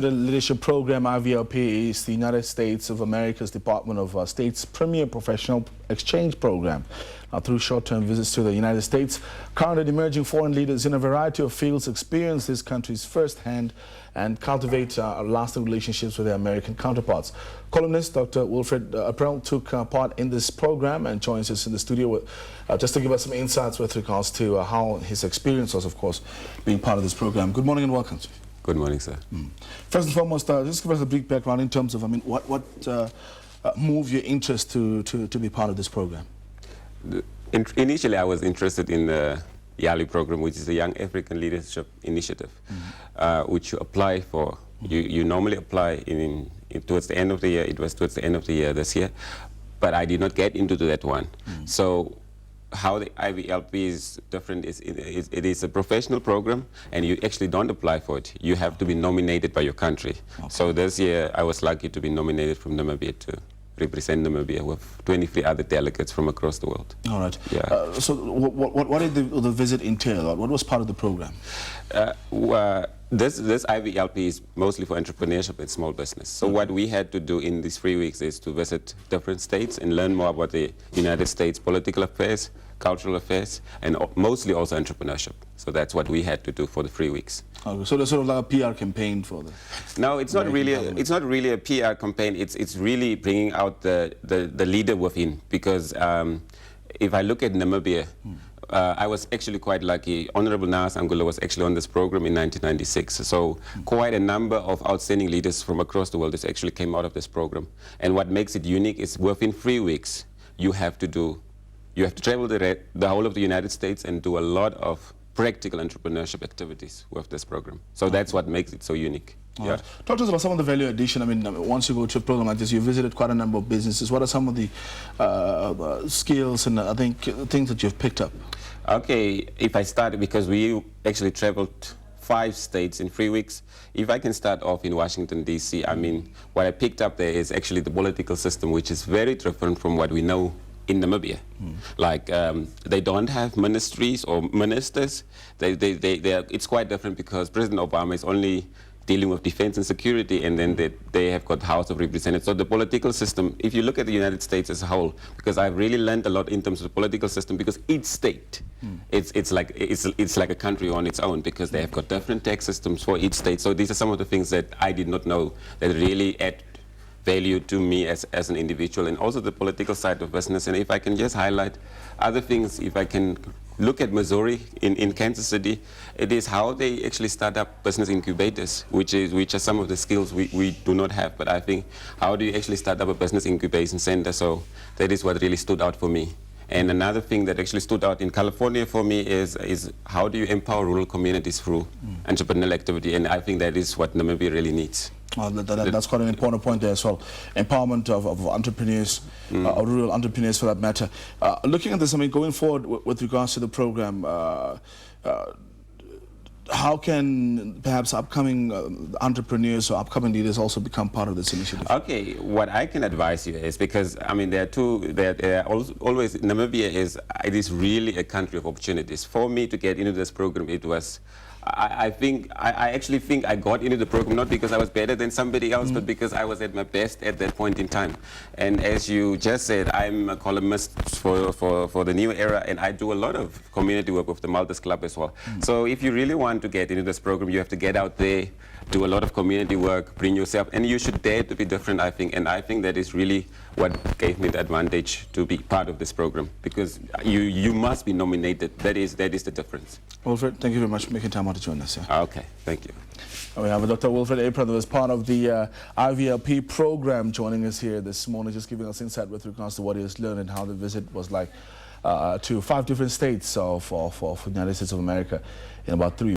The leadership program, IVLP, is the United States of America's Department of State's premier professional exchange program. Through short-term visits to the United States, current and emerging foreign leaders in a variety of fields experience this country's firsthand and cultivate lasting relationships with their American counterparts. Columnist Dr. Wilfred April took part in this program and joins us in the studio just to give us some insights with regards to how his experience was, of course, being part of this program. Good morning and welcome. Good morning, sir. First and foremost, just give us a brief background in terms of, what moved your interest to be part of this program? Initially, I was interested in the YALI program, which is the Young African Leadership Initiative, which you apply for. You normally apply towards the end of the year. It was towards the end of the year this year, but I did not get into that one. So how the IVLP is different is it is a professional program, and you actually don't apply for it. You have to be nominated by your country. Okay. So this year I was lucky to be nominated from Namibia to represent Namibia with 23 other delegates from across the world. All right. Yeah. So what did the visit entail? What was part of the program? This IVLP is mostly for entrepreneurship and small business. So what we had to do in these 3 weeks is to visit different states and learn more about the United States political affairs, cultural affairs, and mostly also entrepreneurship. So that's what we had to do for the 3 weeks. Okay, so there's sort of like a PR campaign for this? No, it's not really. It's not really a PR campaign. It's really bringing out the leader within. Because if I look at Namibia, I was actually quite lucky. Honorable Nas Angulo was actually on this program in 1996. So quite a number of outstanding leaders from across the world actually came out of this program. And what makes it unique is within 3 weeks, you have to travel the whole of the United States and do a lot of practical entrepreneurship activities with this program. So that's what makes it so unique. Yeah. Right. Talk to us about some of the value addition. Once you go to a program like this, you visited quite a number of businesses. What are some of the skills and I think things that you've picked up? Okay, if I start, because we actually traveled 5 states in 3 weeks. If I can start off in Washington, D.C., what I picked up there is actually the political system, which is very different from what we know in Namibia. Like, they don't have ministries or ministers. It's quite different because President Obama is only dealing with defense and security, and then they have got House of Representatives. So the political system, if you look at the United States as a whole, because I've really learned a lot in terms of the political system, because each state, it's like a country on its own, because they have got different tax systems for each state. So these are some of the things that I did not know that really add value to me as an individual, and also the political side of business. And if I can just highlight other things, if I can look at Missouri in Kansas City, it is how they actually start up business incubators, which are some of the skills we do not have. But I think, how do you actually start up a business incubation center? So that is what really stood out for me. And another thing that actually stood out in California for me is how do you empower rural communities through entrepreneurial activity? And I think that is what Namibia really needs. That's quite an important point there as well. Empowerment of entrepreneurs, or rural entrepreneurs for that matter. Looking at this, going forward with regards to the program, how can perhaps upcoming entrepreneurs or upcoming leaders also become part of this initiative? Okay, what I can advise you is, because there are always, Namibia is really a country of opportunities. For me to get into this program, it was, I actually think I got into the program not because I was better than somebody else, but because I was at my best at that point in time. And as you just said, I'm a columnist for the New Era, and I do a lot of community work with the Maltese Club as well. So if you really want to get into this program, you have to get out there, do a lot of community work, bring yourself, and you should dare to be different, I think. And I think that is really what gave me the advantage to be part of this program, because you must be nominated. That is the difference. Wilfred, thank you very much for making time out to join us. Okay, thank you. We have Dr. Wilfred April, who is part of the IVLP program, joining us here this morning, just giving us insight with regards to what he has learned and how the visit was like to 5 different states for the United States of America in about 3